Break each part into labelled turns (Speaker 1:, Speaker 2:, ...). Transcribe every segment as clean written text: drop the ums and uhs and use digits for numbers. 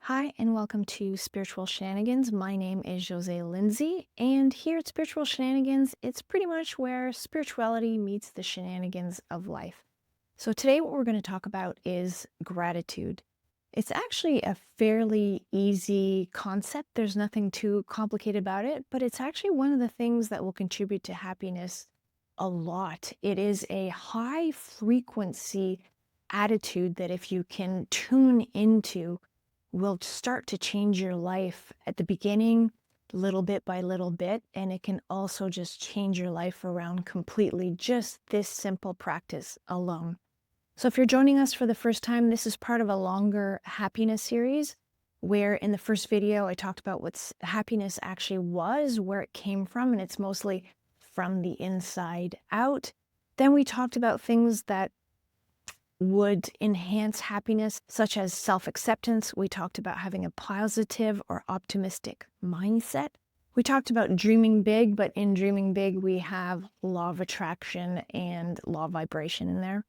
Speaker 1: Hi, and welcome to Spiritual Shenanigans. My name is Jose Lindsay, and here at Spiritual Shenanigans, it's pretty much where spirituality meets the shenanigans of life. So, today, what we're going to talk about is gratitude. It's actually a fairly easy concept. There's nothing too complicated about it, but it's actually one of the things that will contribute to happiness a lot. It is a high frequency attitude that if you can tune into, will start to change your life at the beginning, little bit by little bit, and it can also just change your life around completely, just this simple practice alone. So, if you're joining us for the first time, this is part of a longer happiness series where in the first video I talked about what happiness actually was, where it came from, and it's mostly from the inside out. Then we talked about things that would enhance happiness, such as self-acceptance. We talked about having a positive or optimistic mindset. We talked about dreaming big, but in dreaming big, we have law of attraction and law of vibration in there.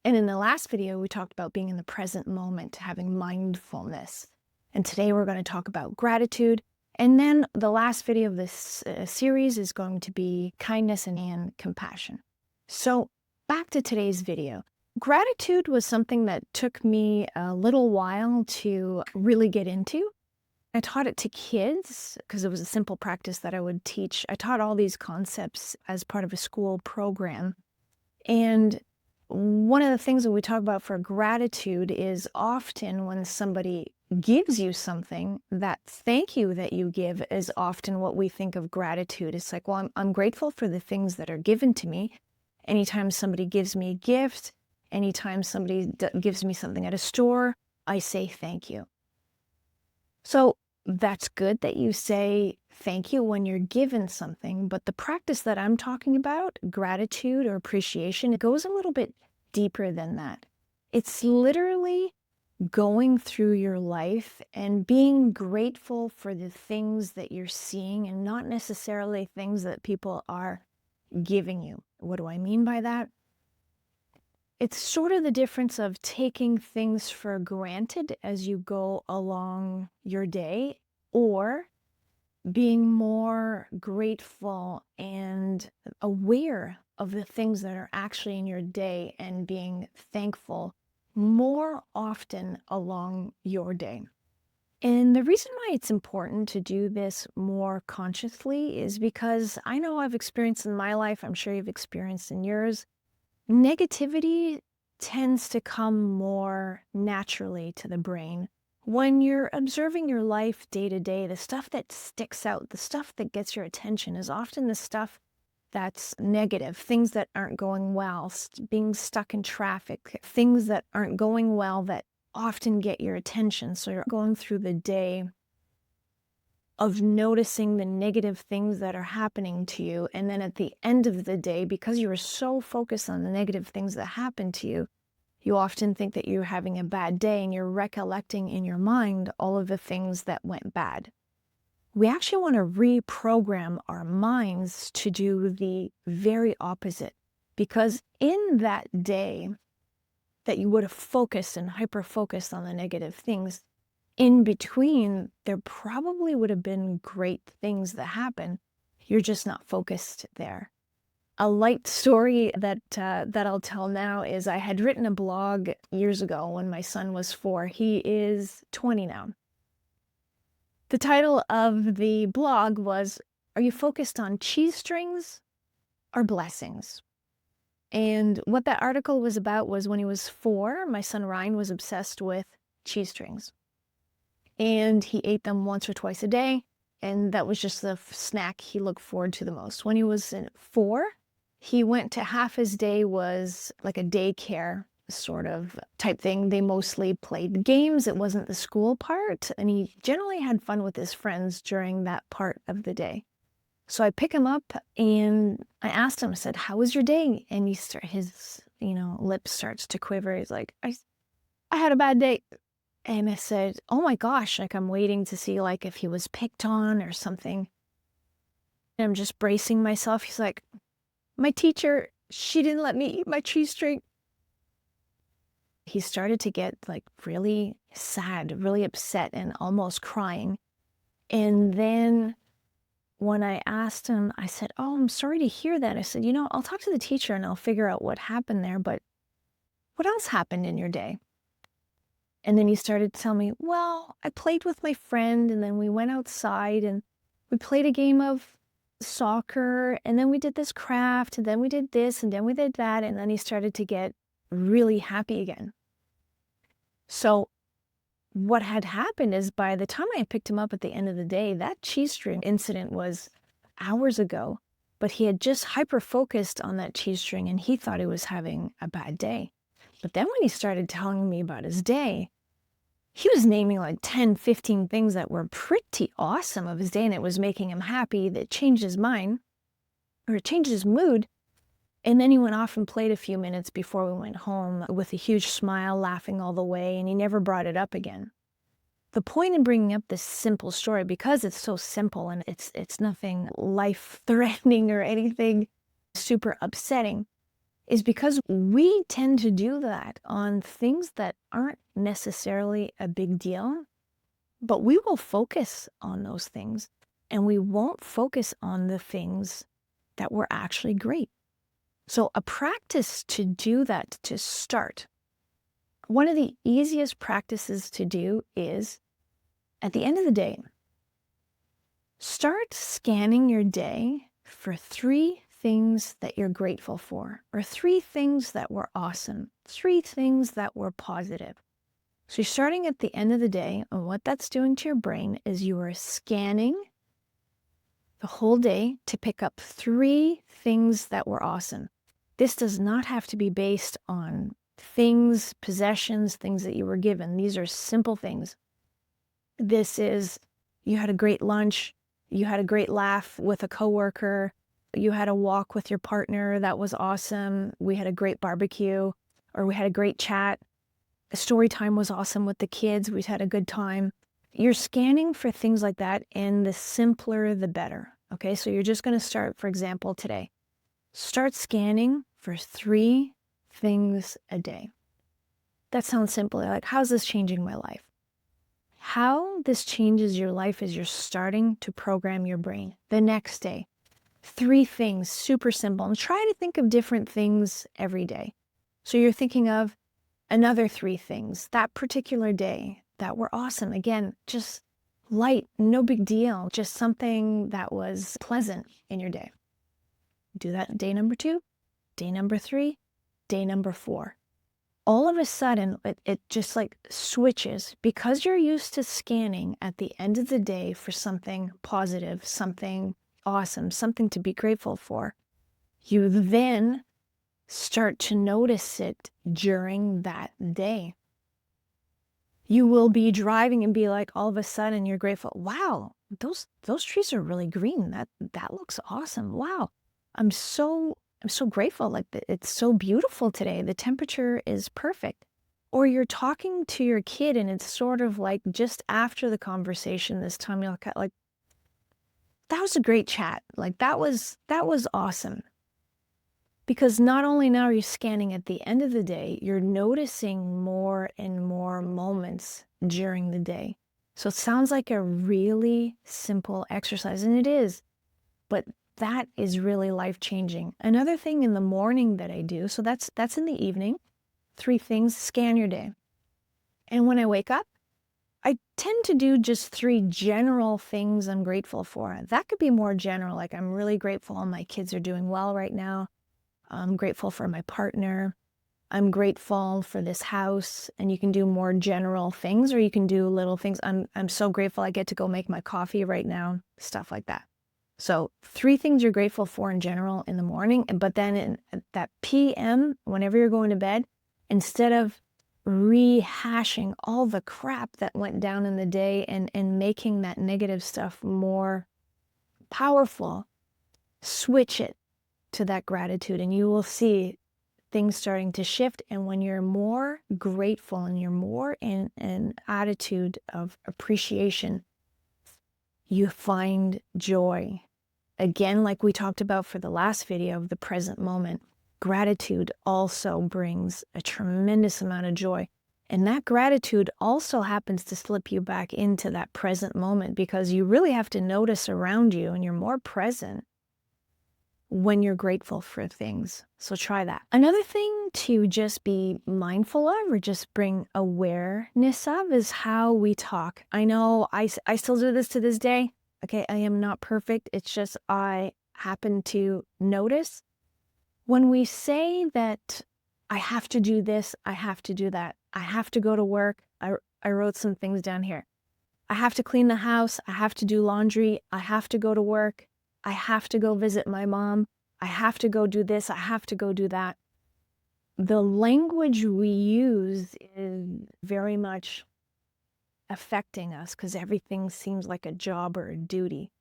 Speaker 1: And in the last video, we talked about being in the present moment, having mindfulness. And today we're going to talk about gratitude. And then the last video of this series is going to be kindness and compassion. So back to today's video. Gratitude was something that took me a little while to really get into. I taught it to kids because it was a simple practice that I would teach. I taught all these concepts as part of a school program. And one of the things that we talk about for gratitude is often when somebody gives you something, that thank you that you give is often what we think of gratitude. It's like, well, I'm grateful for the things that are given to me. Anytime somebody gives me a gift, anytime somebody gives me something at a store, I say thank you. So that's good that you say thank you when you're given something, but the practice that I'm talking about, gratitude or appreciation, it goes a little bit deeper than that. It's literally going through your life and being grateful for the things that you're seeing and not necessarily things that people are giving you. What do I mean by that? It's sort of the difference of taking things for granted as you go along your day, or being more grateful and aware of the things that are actually in your day and being thankful more often along your day. And the reason why it's important to do this more consciously is because I know I've experienced in my life, I'm sure you've experienced in yours, negativity tends to come more naturally to the brain. When you're observing your life day to day, the stuff that sticks out, the stuff that gets your attention is often the stuff that's negative, things that aren't going well, being stuck in traffic, things that aren't going well that often get your attention. So you're going through the day of noticing the negative things that are happening to you. And then at the end of the day, because you were so focused on the negative things that happened to you, you often think that you're having a bad day and you're recollecting in your mind all of the things that went bad. We actually want to reprogram our minds to do the very opposite, because in that day that you would have focused and hyper-focused on the negative things, in between, there probably would have been great things that happen. You're just not focused there. A light story that I'll tell now is I had written a blog years ago when my son was 4. He is 20 now. The title of the blog was, "Are you focused on cheese strings or blessings?" And what that article was about was when he was 4, my son Ryan was obsessed with cheese strings. And he ate them once or twice a day, and that was just the snack he looked forward to the most. When he was 4, he went to half his day was like a daycare sort of type thing. They mostly played games. It wasn't the school part, and he generally had fun with his friends during that part of the day. So I pick him up and I asked him, I said, "How was your day?" And his lip starts to quiver. He's like, I had a bad day. And I said, "Oh my gosh," like I'm waiting to see like if he was picked on or something. And I'm just bracing myself. He's like, "My teacher, she didn't let me eat my cheese string." he started to get like really sad, really upset, and almost crying. And then when I asked him, I said, "Oh, I'm sorry to hear that." I said, I'll talk to the teacher and I'll figure out what happened there, but what else happened in your day?" And then he started to tell me, "Well, I played with my friend, and then we went outside and we played a game of soccer, and then we did this craft, and then we did this, and then we did that." And then he started to get really happy again. So what had happened is by the time I picked him up at the end of the day, that cheese string incident was hours ago, but he had just hyper focused on that cheese string and he thought he was having a bad day. But then when he started telling me about his day, he was naming like 10, 15 things that were pretty awesome of his day, and it was making him happy. That changed his mind, or it changed his mood. And then he went off and played a few minutes before we went home with a huge smile, laughing all the way, and he never brought it up again. The point in bringing up this simple story, because it's so simple and it's nothing life-threatening or anything super upsetting, is because we tend to do that on things that aren't necessarily a big deal, but we will focus on those things and we won't focus on the things that were actually great. So a practice to do that, to start, one of the easiest practices to do is, at the end of the day, start scanning your day for 3 things that you're grateful for, or 3 things that were awesome, 3 things that were positive. So you're starting at the end of the day, and what that's doing to your brain is you are scanning the whole day to pick up 3 things that were awesome. This does not have to be based on things, possessions, things that you were given. These are simple things. This is, you had a great lunch, you had a great laugh with a coworker, you had a walk with your partner that was awesome, we had a great barbecue, or we had a great chat, a story time was awesome with the kids, we had a good time. You're scanning for things like that, and the simpler the better. Okay, so you're just going to start, for example, today. Start scanning for 3 things a day. That sounds simple. Like, how's this changing my life? How this changes your life is you're starting to program your brain. The next day, 3 things, super simple. And try to think of different things every day. So you're thinking of another 3 things that particular day that were awesome. Again, just light, no big deal, just something that was pleasant in your day. Do that day number 2, day number 3, day number 4. All of a sudden, it just like switches, because you're used to scanning at the end of the day for something positive, something awesome, something to be grateful for. You then start to notice it during that day. You will be driving and be like, all of a sudden you're grateful. Wow, those trees are really green. That looks awesome. Wow, I'm so grateful. Like, it's so beautiful today. The temperature is perfect. Or you're talking to your kid and it's sort of like just after the conversation this time, you're like, that was a great chat. Like, that was awesome. Because not only now are you scanning at the end of the day, you're noticing more and more moments during the day. So it sounds like a really simple exercise, and it is, but that is really life-changing. Another thing in the morning that I do, so that's in the evening, 3 things, scan your day. And when I wake up, I tend to do just 3 general things I'm grateful for. That could be more general, like I'm really grateful my kids are doing well right now. I'm grateful for my partner. I'm grateful for this house. And you can do more general things, or you can do little things. I'm so grateful I get to go make my coffee right now, stuff like that. So 3 things you're grateful for in general in the morning, but then at that PM, whenever you're going to bed, instead of rehashing all the crap that went down in the day and making that negative stuff more powerful, switch it to that gratitude, and you will see things starting to shift. And when you're more grateful and you're more in an attitude of appreciation, you find joy. Again, like we talked about for the last video, of the present moment. gratitude also brings a tremendous amount of joy. And that gratitude also happens to slip you back into that present moment, because you really have to notice around you and you're more present when you're grateful for things. So try that. Another thing to just be mindful of, or just bring awareness of, is how we talk. I know I still do this to this day. Okay, I am not perfect. It's just I happen to notice when we say that I have to do this, I have to do that, I have to go to work. I wrote some things down here. I have to clean the house. I have to do laundry. I have to go to work. I have to go visit my mom. I have to go do this. I have to go do that. The language we use is very much affecting us because everything seems like a job or a duty.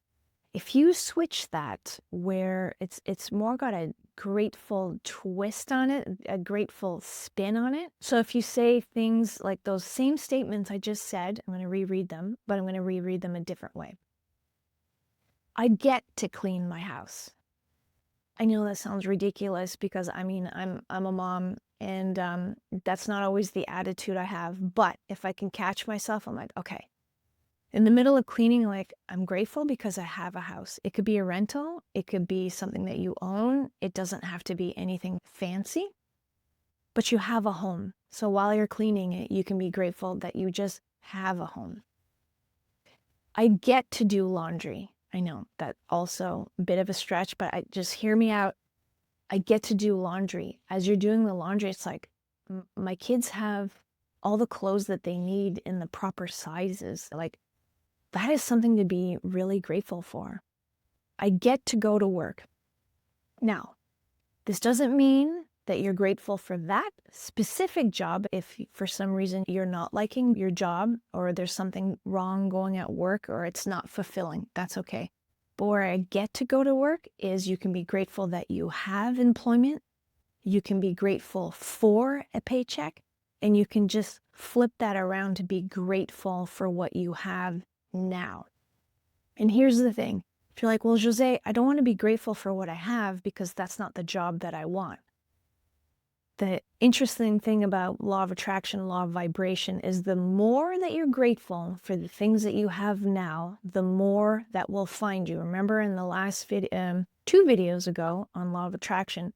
Speaker 1: If you switch that where it's more got a grateful twist on it, a grateful spin on it. So if you say things like those same statements I just said, I'm going to reread them, but I'm going to reread them a different way. I get to clean my house. I know that sounds ridiculous because I'm a mom, and that's not always the attitude I have. But if I can catch myself, I'm like, okay. In the middle of cleaning, like, I'm grateful because I have a house. It could be a rental. It could be something that you own. It doesn't have to be anything fancy, but you have a home. So while you're cleaning it, you can be grateful that you just have a home. I get to do laundry. I know that also a bit of a stretch, but just hear me out. I get to do laundry. As you're doing the laundry, it's like my kids have all the clothes that they need in the proper sizes. Like, that is something to be really grateful for. I get to go to work. Now, this doesn't mean that you're grateful for that specific job. If for some reason you're not liking your job, or there's something wrong going at work, or it's not fulfilling, that's okay. But where I get to go to work is you can be grateful that you have employment. You can be grateful for a paycheck, and you can just flip that around to be grateful for what you have now. And here's the thing. If you're like, well, Jose, I don't want to be grateful for what I have because that's not the job that I want. The interesting thing about law of attraction, law of vibration, is the more that you're grateful for the things that you have now, the more that will find you. Remember in the last video, 2 videos ago on law of attraction,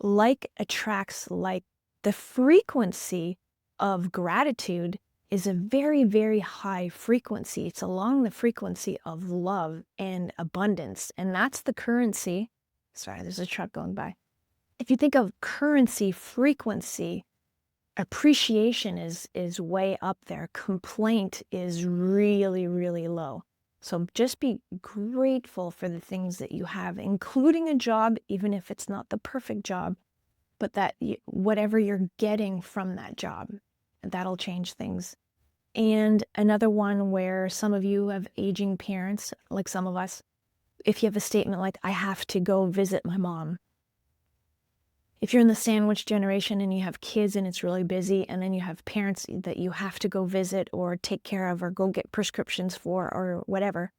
Speaker 1: like attracts like. The frequency of gratitude is a very, very high frequency. It's along the frequency of love and abundance. And that's the currency. Sorry, there's a truck going by. If you think of currency, frequency, appreciation is way up there. Complaint is really, really low. So just be grateful for the things that you have, including a job, even if it's not the perfect job, but that whatever you're getting from that job, that'll change things. And another one where some of you have aging parents, like some of us, if you have a statement like, I have to go visit my mom. If you're in the sandwich generation and you have kids and it's really busy, and then you have parents that you have to go visit or take care of or go get prescriptions for or whatever,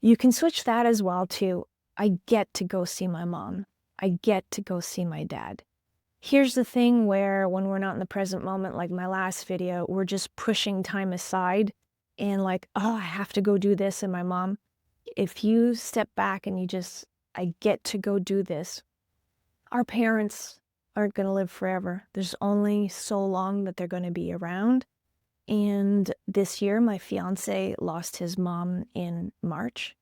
Speaker 1: you can switch that as well to, I get to go see my mom. I get to go see my dad. Here's the thing where when we're not in the present moment, like my last video, we're just pushing time aside and like, oh, I have to go do this, and my mom. If you step back and you just, I get to go do this. Our parents aren't going to live forever. There's only so long that they're going to be around. And this year, my fiance lost his mom in March.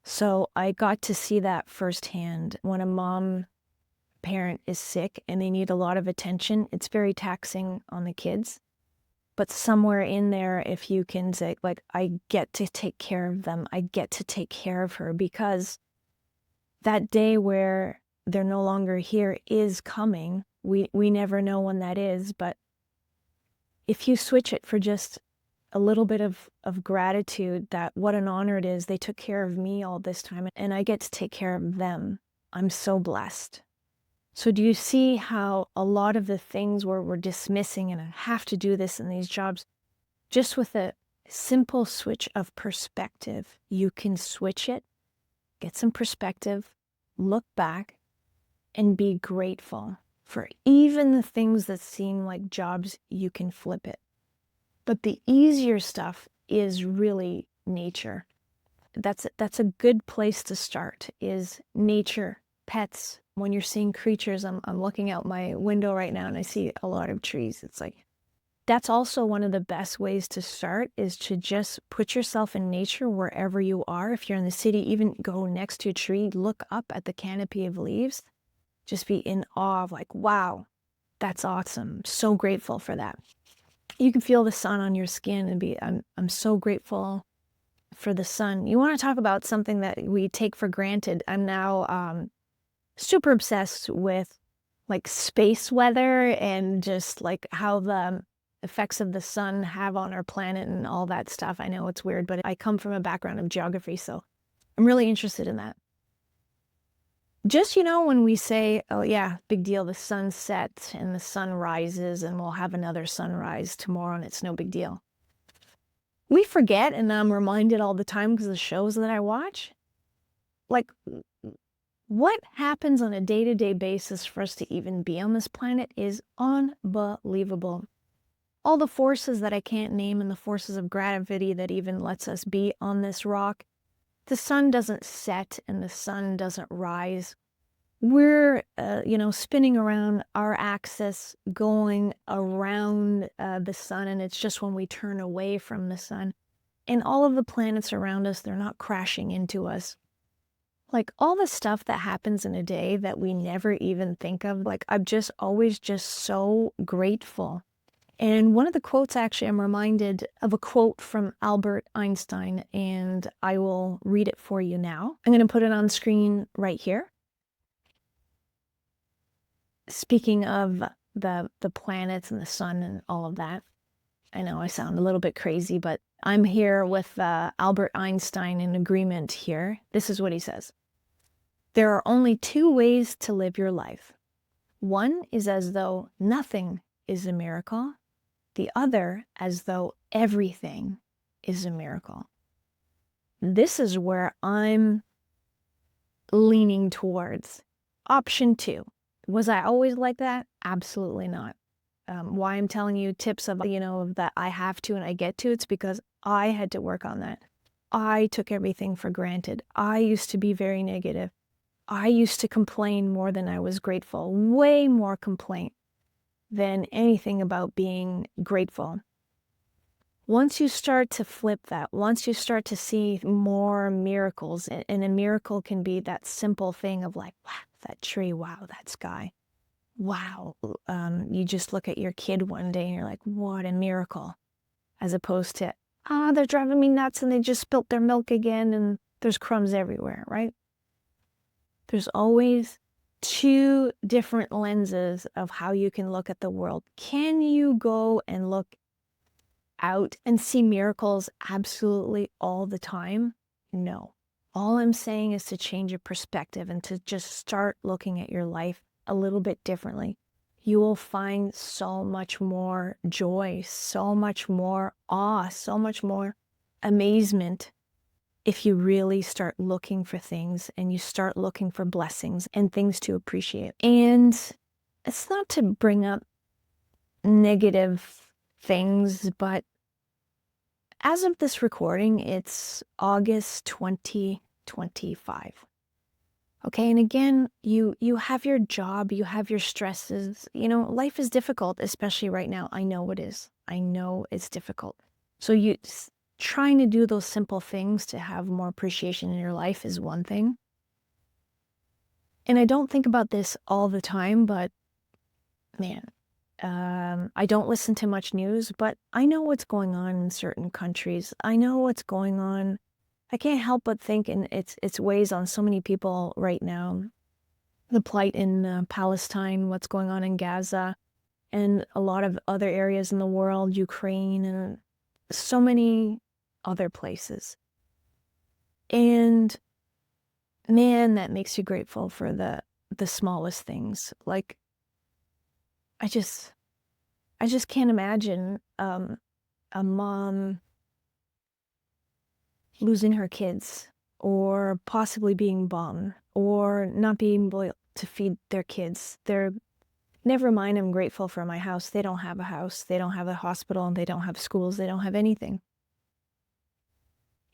Speaker 1: So I got to see that firsthand. When a parent is sick and they need a lot of attention, it's very taxing on the kids. But somewhere in there, if you can say, like, I get to take care of them, I get to take care of her, because that day where they're no longer here is coming. We never know when that is, but if you switch it for just a little bit of gratitude, that what an honor it is. They took care of me all this time, and I get to take care of them. I'm so blessed. So do you see how a lot of the things where we're dismissing and I have to do this in these jobs, just with a simple switch of perspective, you can switch it, get some perspective, look back, and be grateful for even the things that seem like jobs. You can flip it. But the easier stuff is really nature. That's a good place to start, is nature, pets. When you're seeing creatures, I'm looking out my window right now and I see a lot of trees. It's like, that's also one of the best ways to start, is to just put yourself in nature wherever you are. If you're in the city, even go next to a tree, look up at the canopy of leaves, just be in awe of like, wow, that's awesome. So grateful for that. You can feel the sun on your skin and be, I'm so grateful for the sun. You want to talk about something that we take for granted. I'm now super obsessed with like space weather and just like how the effects of the sun have on our planet and all that stuff. I know it's weird, but I come from a background of geography, so I'm really interested in that. Just, when we say, oh yeah, big deal, the sun sets and the sun rises and we'll have another sunrise tomorrow and it's no big deal. We forget, and I'm reminded all the time because of the shows that I watch, like, what happens on a day-to-day basis for us to even be on this planet is unbelievable. All the forces that I can't name and the forces of gravity that even lets us be on this rock. The sun doesn't set and the sun doesn't rise. We're, spinning around our axis, going around the sun, and it's just when we turn away from the sun. And all of the planets around us, they're not crashing into us. Like all the stuff that happens in a day that we never even think of, like I'm just always just so grateful. And one of the quotes, actually, I'm reminded of a quote from Albert Einstein, and I will read it for you now. I'm going to put it on screen right here. Speaking of the planets and the sun and all of that, I know I sound a little bit crazy, but I'm here with Albert Einstein in agreement here. This is what he says. There are only two ways to live your life. One is as though nothing is a miracle. The other as though everything is a miracle. This is where I'm leaning towards. Option 2. Was I always like that? Absolutely not. Why I'm telling you tips of, that I have to and I get to, it's because I had to work on that. I took everything for granted. I used to be very negative. I used to complain more than I was grateful, way more complaint than anything about being grateful. Once you start to flip that, once you start to see more miracles, and a miracle can be that simple thing of like, wow, that tree, wow, that sky. Wow, you just look at your kid one day and you're like, what a miracle. As opposed to, they're driving me nuts and they just spilt their milk again and there's crumbs everywhere, right? There's always two different lenses of how you can look at the world. Can you go and look out and see miracles absolutely all the time? No. All I'm saying is to change your perspective and to just start looking at your life a little bit differently. You will find so much more joy, so much more awe, so much more amazement if you really start looking for things and you start looking for blessings and things to appreciate. And it's not to bring up negative things, but as of this recording, it's August 2025. Okay, and again, you have your job, you have your stresses. Life is difficult, especially right now. I know it is. I know it's difficult. So trying to do those simple things to have more appreciation in your life is one thing. And I don't think about this all the time, but man, I don't listen to much news, but I know what's going on in certain countries. I know what's going on. I can't help but think, and it's weighs on so many people right now. The plight in Palestine, what's going on in Gaza, and a lot of other areas in the world, Ukraine, and so many other places. And man, that makes you grateful for the smallest things. Like, I just can't imagine a mom losing her kids, or possibly being bombed, or not being to feed their kids. Never mind, I'm grateful for my house. They don't have a house. They don't have a hospital. They don't have schools. They don't have anything.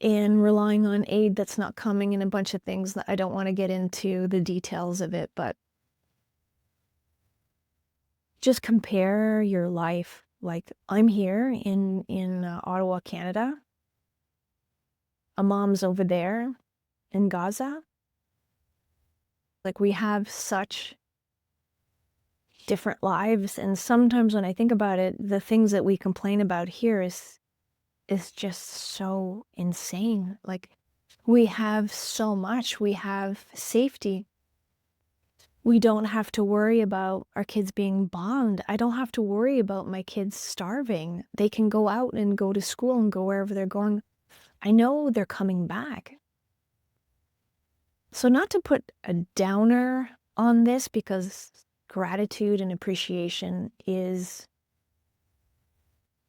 Speaker 1: And relying on aid that's not coming and a bunch of things that I don't want to get into the details of it, but just compare your life. Like, I'm here in Ottawa, Canada. A mom's over there in Gaza. Like, we have such different lives, and sometimes when I think about it, the things that we complain about here is just so insane. Like, we have so much. We have safety. We don't have to worry about our kids being bombed. I don't have to worry about my kids starving. They can go out and go to school and go wherever they're going. I know they're coming back. So not to put a downer on this, because gratitude and appreciation is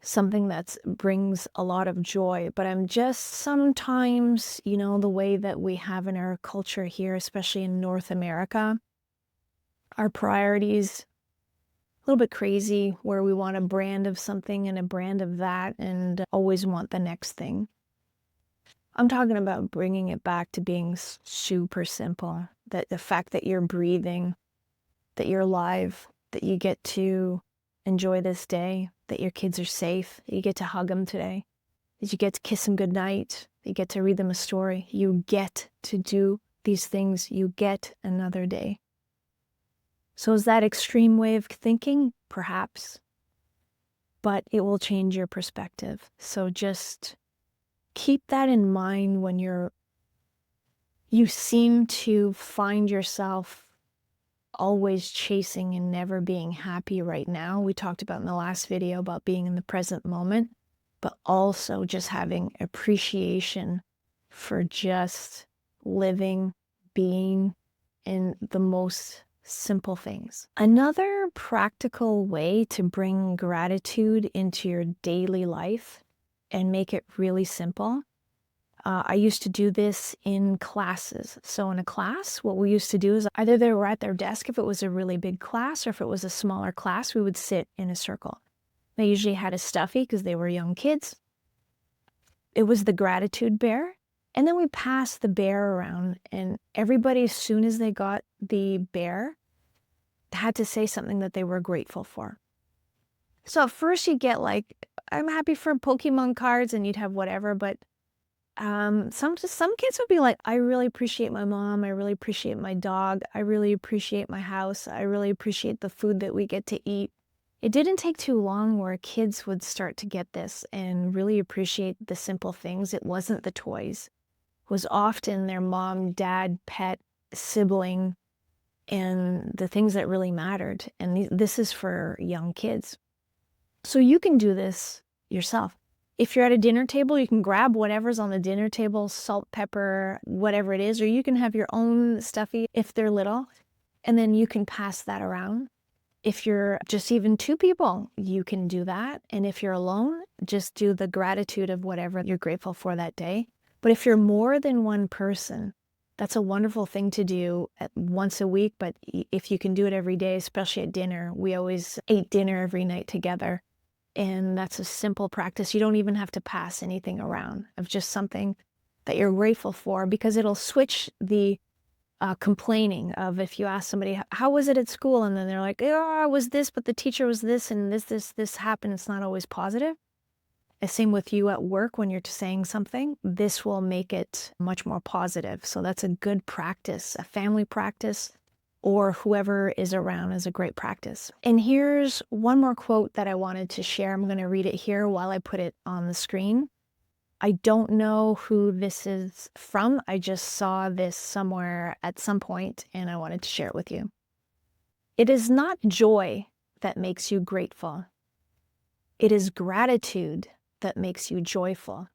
Speaker 1: something that brings a lot of joy, but I'm just sometimes, the way that we have in our culture here, especially in North America, our priorities a little bit crazy, where we want a brand of something and a brand of that and always want the next thing. I'm talking about bringing it back to being super simple, that the fact that you're breathing, that you're alive, that you get to enjoy this day, that your kids are safe, that you get to hug them today, that you get to kiss them goodnight, that you get to read them a story. You get to do these things. You get another day. So is that extreme way of thinking? Perhaps. But it will change your perspective. So just keep that in mind when you seem to find yourself always chasing and never being happy right now. We talked about in the last video about being in the present moment, but also just having appreciation for just living, being in the most simple things. Another practical way to bring gratitude into your daily life and make it really simple. I used to do this in classes. So in a class, what we used to do is either they were at their desk if it was a really big class, or if it was a smaller class, we would sit in a circle. They usually had a stuffy because they were young kids. It was the gratitude bear. And then we passed the bear around, and everybody, as soon as they got the bear, had to say something that they were grateful for. So at first you get like, I'm happy for Pokemon cards, and you'd have whatever, but some kids would be like, I really appreciate my mom. I really appreciate my dog. I really appreciate my house. I really appreciate the food that we get to eat. It didn't take too long where kids would start to get this and really appreciate the simple things. It wasn't the toys. It was often their mom, dad, pet, sibling, and the things that really mattered. And this is for young kids. So you can do this yourself. If you're at a dinner table, you can grab whatever's on the dinner table, salt, pepper, whatever it is, or you can have your own stuffy if they're little, and then you can pass that around. If you're just even two people, you can do that. And if you're alone, just do the gratitude of whatever you're grateful for that day. But if you're more than one person, that's a wonderful thing to do once a week. But if you can do it every day, especially at dinner, we always ate dinner every night together. And that's a simple practice. You don't even have to pass anything around of just something that you're grateful for, because it'll switch the complaining of, if you ask somebody, how was it at school? And then they're like, oh, I was this, but the teacher was this, and this happened. It's not always positive. The same with you at work when you're saying something. This will make it much more positive. So that's a good practice, a family practice, or whoever is around is a great practice. And here's one more quote that I wanted to share. I'm going to read it here while I put it on the screen. I don't know who this is from. I just saw this somewhere at some point, and I wanted to share it with you. It is not joy that makes you grateful. It is gratitude that makes you joyful.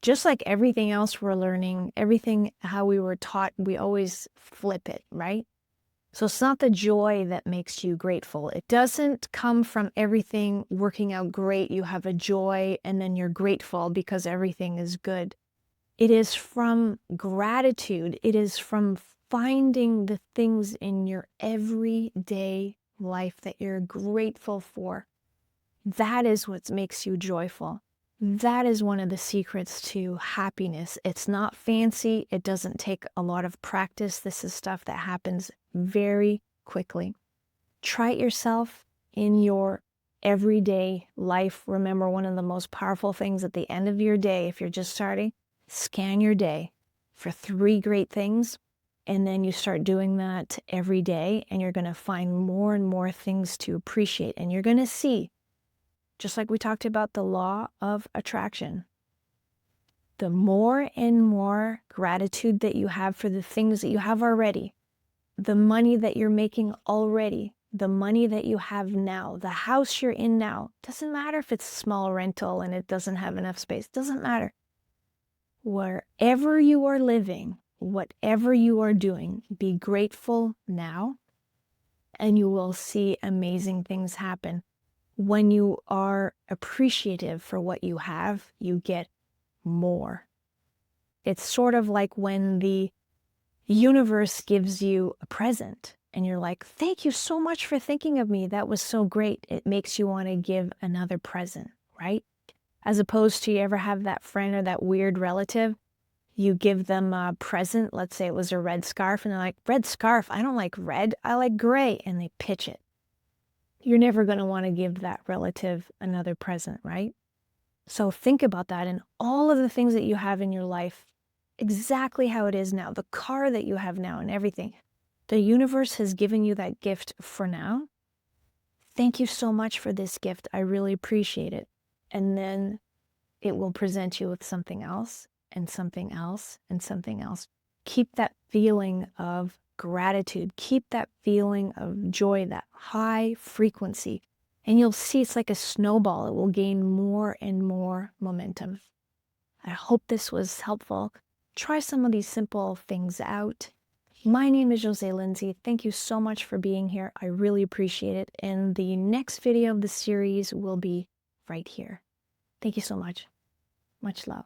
Speaker 1: Just like everything else we're learning, everything how we were taught, we always flip it, right? So it's not the joy that makes you grateful. It doesn't come from everything working out great. You have a joy and then you're grateful because everything is good. It is from gratitude. It is from finding the things in your everyday life that you're grateful for. That is what makes you joyful. That is one of the secrets to happiness. It's not fancy. It doesn't take a lot of practice. This is stuff that happens very quickly. Try it yourself in your everyday life. Remember, one of the most powerful things at the end of your day, if you're just starting, scan your day for 3 great things. And then you start doing that every day, and you're going to find more and more things to appreciate. And you're going to see, just like we talked about the law of attraction, the more and more gratitude that you have for the things that you have already, the money that you're making already, the money that you have now, the house you're in now, doesn't matter if it's a small rental and it doesn't have enough space, doesn't matter. Wherever you are living, whatever you are doing, be grateful now, and you will see amazing things happen. When you are appreciative for what you have, you get more. It's sort of like when the universe gives you a present and you're like, thank you so much for thinking of me. That was so great. It makes you want to give another present, right? As opposed to, you ever have that friend or that weird relative, you give them a present, let's say it was a red scarf, and they're like, red scarf, I don't like red, I like gray, and they pitch it. You're never going to want to give that relative another present, right? So think about that, and all of the things that you have in your life, exactly how it is now, the car that you have now and everything. The universe has given you that gift for now. Thank you so much for this gift. I really appreciate it. And then it will present you with something else and something else and something else. Keep that feeling of gratitude. Keep that feeling of joy, that high frequency. And you'll see it's like a snowball. It will gain more and more momentum. I hope this was helpful. Try some of these simple things out. My name is Jose Lindsay. Thank you so much for being here. I really appreciate it. And the next video of the series will be right here. Thank you so much. Much love.